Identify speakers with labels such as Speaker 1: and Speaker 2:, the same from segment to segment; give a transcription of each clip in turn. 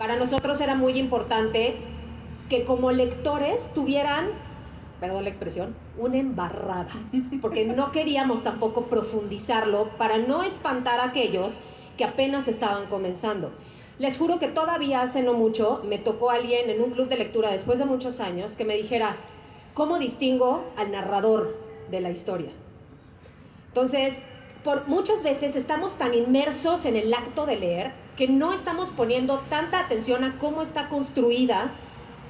Speaker 1: para nosotros era muy importante que como lectores tuvieran, perdón la expresión, una embarrada, porque no queríamos tampoco profundizarlo para no espantar a aquellos que apenas estaban comenzando. Les juro que todavía hace no mucho me tocó alguien en un club de lectura después de muchos años que me dijera, ¿cómo distingo al narrador de la historia? Entonces, muchas veces estamos tan inmersos en el acto de leer que no estamos poniendo tanta atención a cómo está construida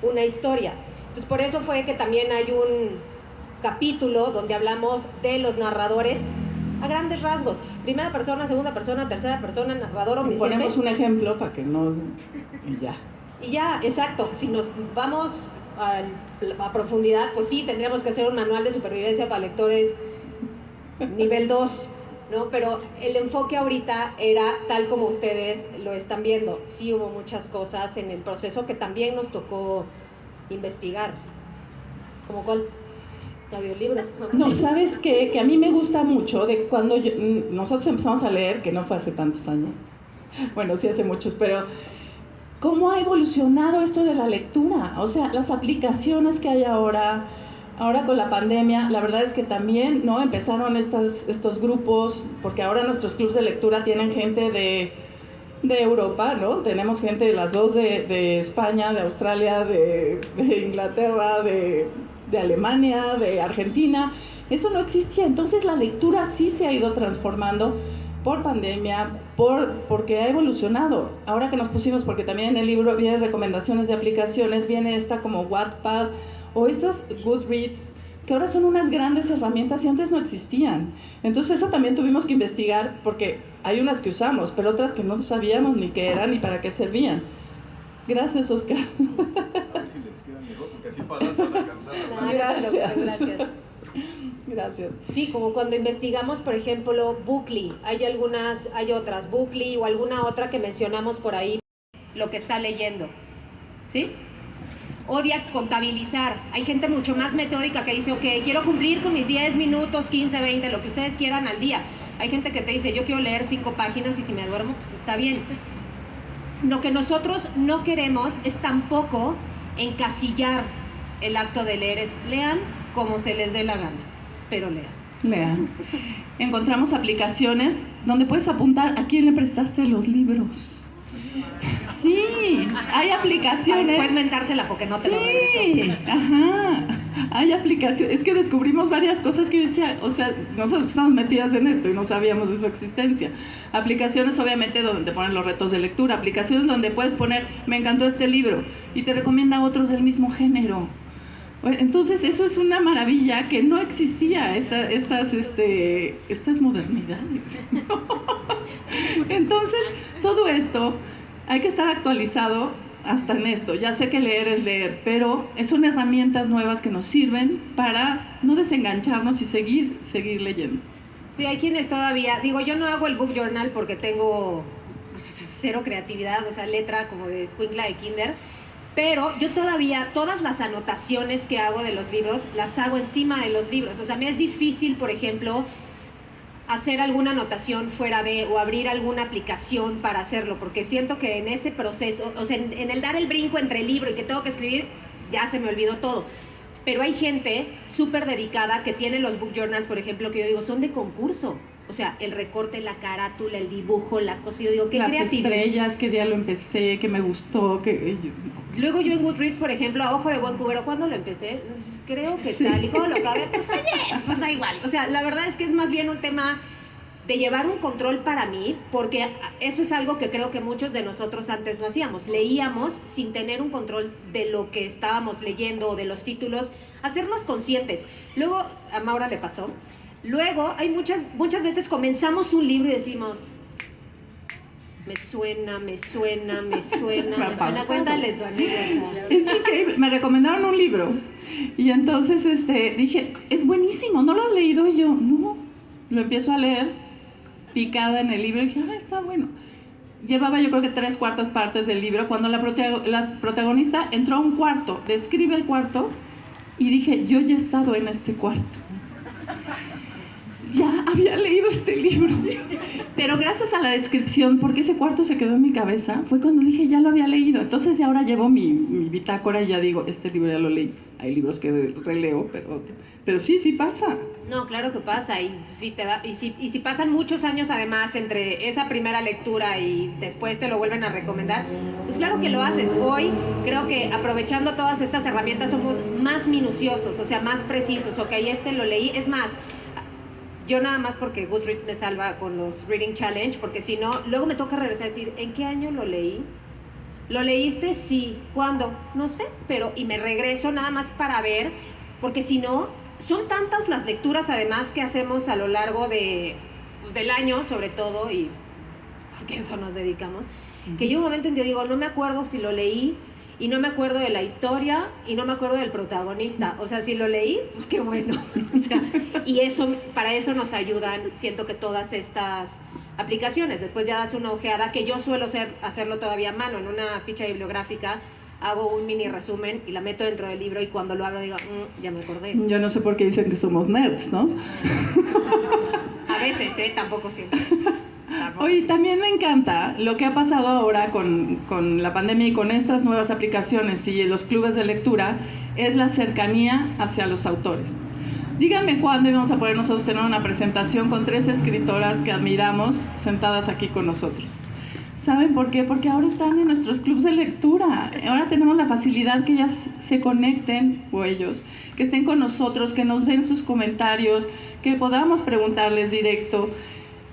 Speaker 1: una historia. Entonces, por eso fue que también hay un capítulo donde hablamos de los narradores a grandes rasgos. Primera persona, segunda persona, tercera persona, narrador omnisciente.
Speaker 2: Ponemos un ejemplo para que no... y ya.
Speaker 1: Y ya, exacto. Si nos vamos a profundidad, pues sí, tendríamos que hacer un manual de supervivencia para lectores nivel 2, ¿no? Pero el enfoque ahorita era tal como ustedes lo están viendo. Sí hubo muchas cosas en el proceso que también nos tocó investigar. ¿Cómo cuál? Audiolibros.
Speaker 2: No, ¿sabes qué? Que a mí me gusta mucho de cuando nosotros empezamos a leer, que no fue hace tantos años, bueno, sí hace muchos, pero cómo ha evolucionado esto de la lectura, o sea, las aplicaciones que hay ahora con la pandemia, la verdad es que también, ¿no? Empezaron estos grupos, porque ahora nuestros clubes de lectura tienen gente de Europa, ¿no? Tenemos gente de las dos de España, de Australia, de Inglaterra, de Alemania, de Argentina. Eso no existía. Entonces la lectura sí se ha ido transformando por pandemia, porque ha evolucionado. Ahora que nos pusimos, porque también en el libro vienen recomendaciones de aplicaciones, viene esta como Wattpad o estas Goodreads, que ahora son unas grandes herramientas y antes no existían. Entonces eso también tuvimos que investigar, porque hay unas que usamos, pero otras que no sabíamos ni qué eran ni para qué servían. Gracias, Oscar.
Speaker 3: A ver si les quedan mejor, porque así para dar van a alcanzar.
Speaker 1: Gracias.
Speaker 2: Gracias.
Speaker 1: Sí, como cuando investigamos, por ejemplo, Bookly, hay otras, Bookly o alguna otra que mencionamos por ahí, lo que está leyendo, ¿sí? Odia contabilizar. Hay gente mucho más metódica que dice, ok, quiero cumplir con mis 10 minutos, 15, 20, lo que ustedes quieran al día. Hay gente que te dice, yo quiero leer 5 páginas y si me duermo, pues está bien. Lo que nosotros no queremos es tampoco encasillar el acto de leer. Lean como se les dé la gana, pero lean.
Speaker 2: Encontramos aplicaciones donde puedes apuntar a quién le prestaste los libros. Sí, hay aplicaciones.
Speaker 1: Después mentársela porque no te lo
Speaker 2: regreso. Sí, ajá. Hay aplicaciones. Es que descubrimos varias cosas que yo decía, o sea, nosotros que estamos metidas en esto y no sabíamos de su existencia. Aplicaciones, obviamente, donde te ponen los retos de lectura. Aplicaciones donde puedes poner, me encantó este libro, y te recomienda otros del mismo género. Entonces, eso es una maravilla que no existía, estas modernidades. Entonces, todo esto hay que estar actualizado hasta en esto. Ya sé que leer es leer, pero son herramientas nuevas que nos sirven para no desengancharnos y seguir leyendo.
Speaker 1: Sí, hay quienes todavía, digo, yo no hago el book journal porque tengo cero creatividad, o sea, letra como de escuincla de kinder, pero yo todavía, todas las anotaciones que hago de los libros, las hago encima de los libros. O sea, me es difícil, por ejemplo, hacer alguna anotación fuera de, o abrir alguna aplicación para hacerlo, porque siento que en ese proceso, o sea, en el dar el brinco entre el libro y que tengo que escribir, ya se me olvidó todo. Pero hay gente súper dedicada que tiene los book journals, por ejemplo, que yo digo, son de concurso. O sea, el recorte, la carátula, el dibujo, la cosa. Yo digo, qué creativo.
Speaker 2: Las estrellas, qué día lo empecé, que me gustó.
Speaker 1: Luego yo en Goodreads, por ejemplo, a ojo de buen cubero, ¿cuándo lo empecé? Creo que tal. Y cuando lo acabé, pues ayer. Pues da igual. O sea, la verdad es que es más bien un tema de llevar un control para mí, porque eso es algo que creo que muchos de nosotros antes no hacíamos. Leíamos sin tener un control de lo que estábamos leyendo o de los títulos, hacernos conscientes. Luego, a Maura le pasó. Luego, hay muchas veces comenzamos un libro y decimos, me suena. Cuéntale tu anécdota.
Speaker 2: Es increíble. Me recomendaron un libro y entonces dije, es buenísimo, ¿no lo has leído? Y yo, no, lo empiezo a leer picada en el libro y dije, está bueno. Llevaba yo creo que 3/4 partes del libro cuando la protagonista entró a un cuarto, describe el cuarto y dije, yo ya he estado en este cuarto. Ya había leído este libro. Pero gracias a la descripción, porque ese cuarto se quedó en mi cabeza, fue cuando dije, ya lo había leído. Entonces ya ahora llevo mi bitácora y ya digo, este libro ya lo leí. Hay libros que releo, pero sí pasa.
Speaker 1: No, claro que pasa, y si pasan muchos años además entre esa primera lectura y después te lo vuelven a recomendar, pues claro que lo haces. Hoy creo que aprovechando todas estas herramientas somos más minuciosos, o sea, más precisos. Ok, lo leí, es más, yo nada más porque Goodreads me salva con los Reading Challenge, porque si no, luego me toca regresar a decir, ¿en qué año lo leí? ¿Lo leíste? Sí. ¿Cuándo? No sé, y me regreso nada más para ver, porque si no, son tantas las lecturas además que hacemos a lo largo del año, sobre todo, y porque eso nos dedicamos, que llega un momento en que digo, no me acuerdo si lo leí, y no me acuerdo de la historia, y no me acuerdo del protagonista. O sea, si lo leí, pues qué bueno. O sea, y para eso nos ayudan, siento que todas estas aplicaciones. Después ya das una ojeada, que yo suelo hacerlo todavía a mano, en una ficha bibliográfica, hago un mini resumen y la meto dentro del libro, y cuando lo abro digo, ya me acordé.
Speaker 2: Yo no sé por qué dicen que somos nerds, ¿no?
Speaker 1: A veces, tampoco siempre.
Speaker 2: Oye, también me encanta lo que ha pasado ahora con la pandemia y con estas nuevas aplicaciones y los clubes de lectura, es la cercanía hacia los autores. Díganme cuándo íbamos a poder nosotros tener una presentación con 3 escritoras que admiramos sentadas aquí con nosotros. ¿Saben por qué? Porque ahora están en nuestros clubes de lectura. Ahora tenemos la facilidad que ellas se conecten, o ellos, que estén con nosotros, que nos den sus comentarios, que podamos preguntarles directo.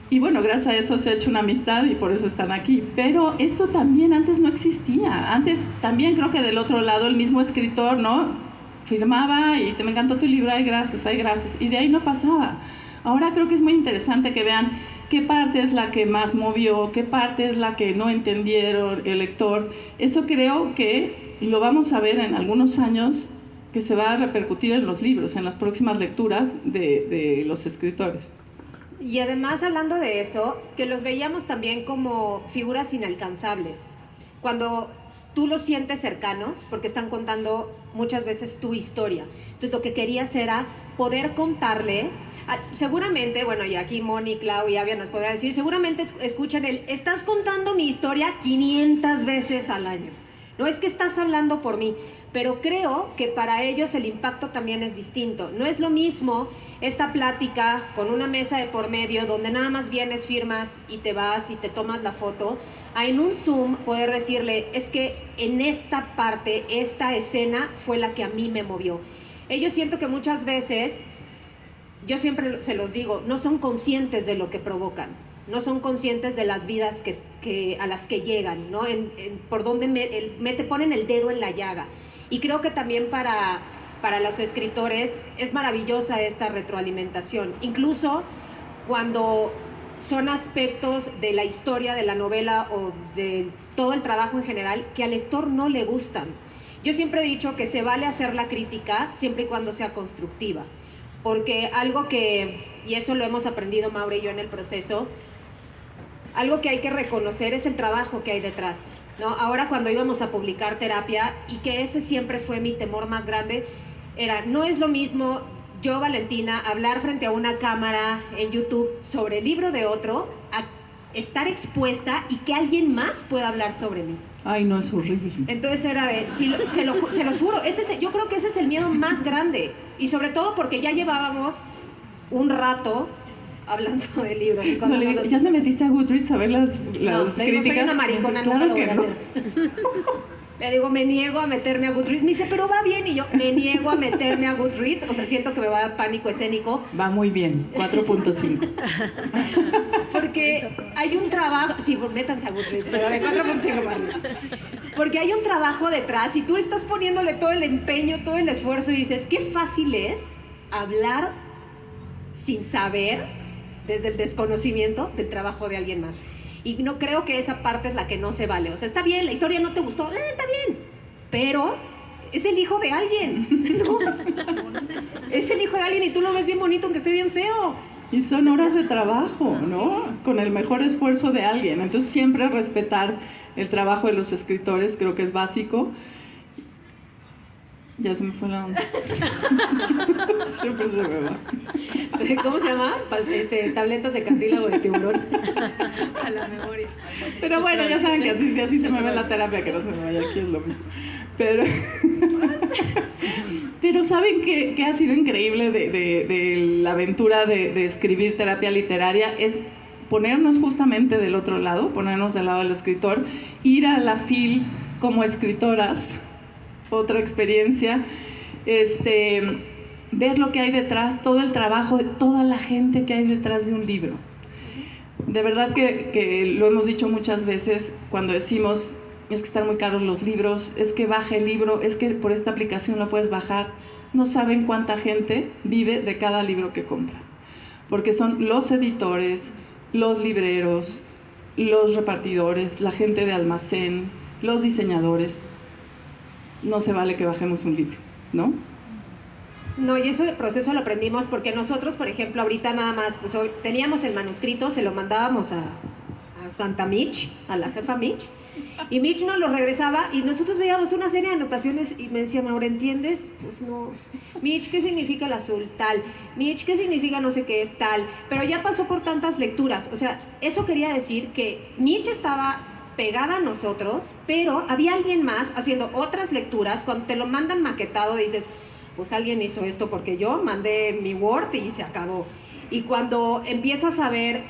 Speaker 2: Y bueno, gracias a eso se ha hecho una amistad y por eso están aquí. Pero esto también antes no existía. Antes también creo que del otro lado el mismo escritor, ¿no?, firmaba y me encantó tu libro, ay gracias. Y de ahí no pasaba. Ahora creo que es muy interesante que vean qué parte es la que más movió, qué parte es la que no entendieron el lector. Eso creo que lo vamos a ver en algunos años, que se va a repercutir en los libros, en las próximas lecturas de los escritores.
Speaker 1: Y además, hablando de eso, que los veíamos también como figuras inalcanzables. Cuando tú los sientes cercanos, porque están contando muchas veces tu historia. Entonces, lo que querías era poder contarle, seguramente, bueno, y aquí Moni, Clau y Avia nos podrán decir, seguramente escuchan estás contando mi historia 500 veces al año. No es que estás hablando por mí, pero creo que para ellos el impacto también es distinto. No es lo mismo esta plática con una mesa de por medio donde nada más vienes, firmas y te vas y te tomas la foto, a en un Zoom poder decirle, es que en esta parte, esta escena fue la que a mí me movió. Ellos siento que muchas veces, yo siempre se los digo, no son conscientes de lo que provocan, no son conscientes de las vidas a las que llegan, ¿no? Por donde te ponen el dedo en la llaga. Y creo que también para los escritores es maravillosa esta retroalimentación. Incluso cuando son aspectos de la historia, de la novela o de todo el trabajo en general que al lector no le gustan. Yo siempre he dicho que se vale hacer la crítica siempre y cuando sea constructiva. Porque algo que, y eso lo hemos aprendido Maure y yo en el proceso, algo que hay que reconocer es el trabajo que hay detrás, ¿no? Ahora cuando íbamos a publicar Terapia, y que ese siempre fue mi temor más grande, no es lo mismo yo, Valentina, hablar frente a una cámara en YouTube sobre el libro de otro, a estar expuesta y que alguien más pueda hablar sobre mí.
Speaker 2: Ay, no, es horrible.
Speaker 1: Entonces se los juro, yo creo que ese es el miedo más grande, y sobre todo porque ya llevábamos un rato hablando de libros.
Speaker 2: No, le digo, ¿ya te metiste a Goodreads a ver las críticas?
Speaker 1: Digo, soy una maricona,
Speaker 2: claro
Speaker 1: nunca lo voy a
Speaker 2: no.
Speaker 1: hacer. Le digo, me niego a meterme a Goodreads. Me dice, pero va bien. Y yo, me niego a meterme a Goodreads. O sea, siento que me va a dar pánico escénico.
Speaker 2: Va muy bien, 4.5.
Speaker 1: Porque hay un trabajo... Sí, métanse a Goodreads, pero de 4.5 para arriba. Porque hay un trabajo detrás y tú estás poniéndole todo el empeño, todo el esfuerzo y dices, qué fácil es hablar sin saber, desde el desconocimiento del trabajo de alguien más. Y no creo que esa parte es la que no se vale. O sea, está bien, la historia no te gustó, está bien, pero es el hijo de alguien, ¿no? Es el hijo de alguien y tú lo ves bien bonito aunque esté bien feo.
Speaker 2: Y son horas de trabajo, ¿no? Sí. Con el mejor esfuerzo de alguien. Entonces siempre respetar el trabajo de los escritores creo que es básico. Ya se me fue la onda. Siempre se me va.
Speaker 1: ¿Cómo se llama? Tabletas de cartílago de tiburón.
Speaker 4: A la memoria.
Speaker 2: Pero bueno, ya saben que así se me va la terapia, que no se me vaya, aquí es lo mismo. Pero ¿saben qué ha sido increíble de la aventura de escribir terapia literaria? Es ponernos justamente del otro lado, ponernos del lado del escritor, ir a la FIL como escritoras, otra experiencia, ver lo que hay detrás, todo el trabajo de toda la gente que hay detrás de un libro. De verdad que lo hemos dicho muchas veces cuando decimos, es que están muy caros los libros, es que baja el libro, es que por esta aplicación lo puedes bajar. No saben cuánta gente vive de cada libro que compra, porque son los editores, los libreros, los repartidores, la gente de almacén, los diseñadores. No se vale que bajemos un libro, ¿no?
Speaker 1: No, y eso el proceso lo aprendimos porque nosotros, por ejemplo, ahorita nada más, pues hoy teníamos el manuscrito, se lo mandábamos a Santa Mitch, a la jefa Mitch, y Mitch nos lo regresaba y nosotros veíamos una serie de anotaciones y me decía, ¿ahora entiendes? Pues no. Mitch, ¿qué significa el azul? Tal. Mitch, ¿qué significa no sé qué? Tal. Pero ya pasó por tantas lecturas. O sea, eso quería decir que Mitch estaba pegada a nosotros, pero había alguien más haciendo otras lecturas. Cuando te lo mandan maquetado dices, pues alguien hizo esto porque yo mandé mi Word y se acabó. Y cuando empiezas a ver,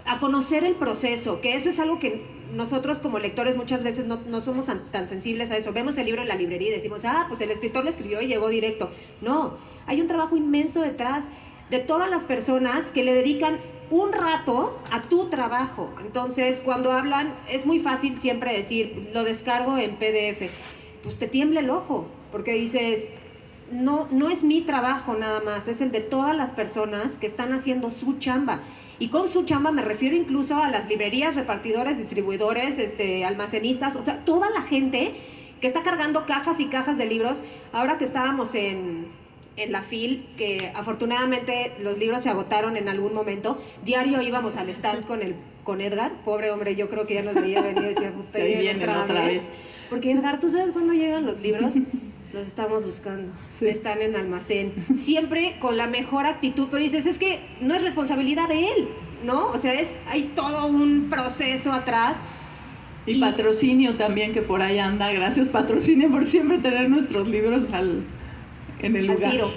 Speaker 1: a conocer el proceso, que eso es algo que nosotros como lectores muchas veces no somos tan sensibles a eso. Vemos el libro en la librería y decimos, pues el escritor lo escribió y llegó directo. No, hay un trabajo inmenso detrás de todas las personas que le dedican un rato a tu trabajo. Entonces, cuando hablan, es muy fácil siempre decir, lo descargo en PDF. Pues te tiembla el ojo, porque dices, no es mi trabajo nada más, es el de todas las personas que están haciendo su chamba. Y con su chamba me refiero incluso a las librerías, repartidores, distribuidores, almacenistas, o sea, toda la gente que está cargando cajas y cajas de libros. Ahora que estábamos en la FIL, que afortunadamente los libros se agotaron en algún momento, diario íbamos al stand con Edgar, pobre hombre, yo creo que ya nos veía venir y decía, puta,
Speaker 2: vienen otra vez.
Speaker 1: Porque Edgar, ¿tú sabes cuándo llegan los libros? Los estamos buscando, sí. Están en almacén, siempre con la mejor actitud, pero dices, es que no es responsabilidad de él, ¿no? O sea, hay todo un proceso atrás.
Speaker 2: Y patrocinio también, que por ahí anda. Gracias, patrocinio, por siempre tener nuestros libros en el lugar.
Speaker 1: Tiro.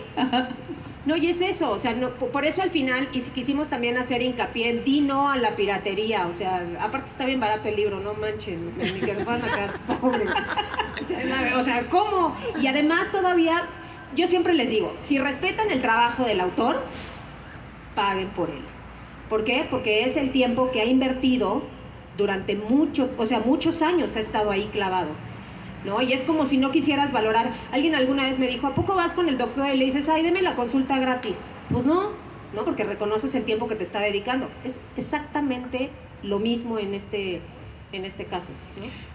Speaker 1: No, y es eso, o sea, no, por eso al final quisimos también hacer hincapié en di no a la piratería, o sea, aparte está bien barato el libro, no manchen, o sea, ni que nos van a quedar pobres. O sea, ¿cómo? Y además todavía, yo siempre les digo, si respetan el trabajo del autor, paguen por él. ¿Por qué? Porque es el tiempo que ha invertido durante muchos años ha estado ahí clavado, ¿no? Y es como si no quisieras valorar. Alguien alguna vez me dijo, ¿a poco vas con el doctor y le dices, ay, deme la consulta gratis? Pues no, porque reconoces el tiempo que te está dedicando. Es exactamente lo mismo en este caso, ¿no?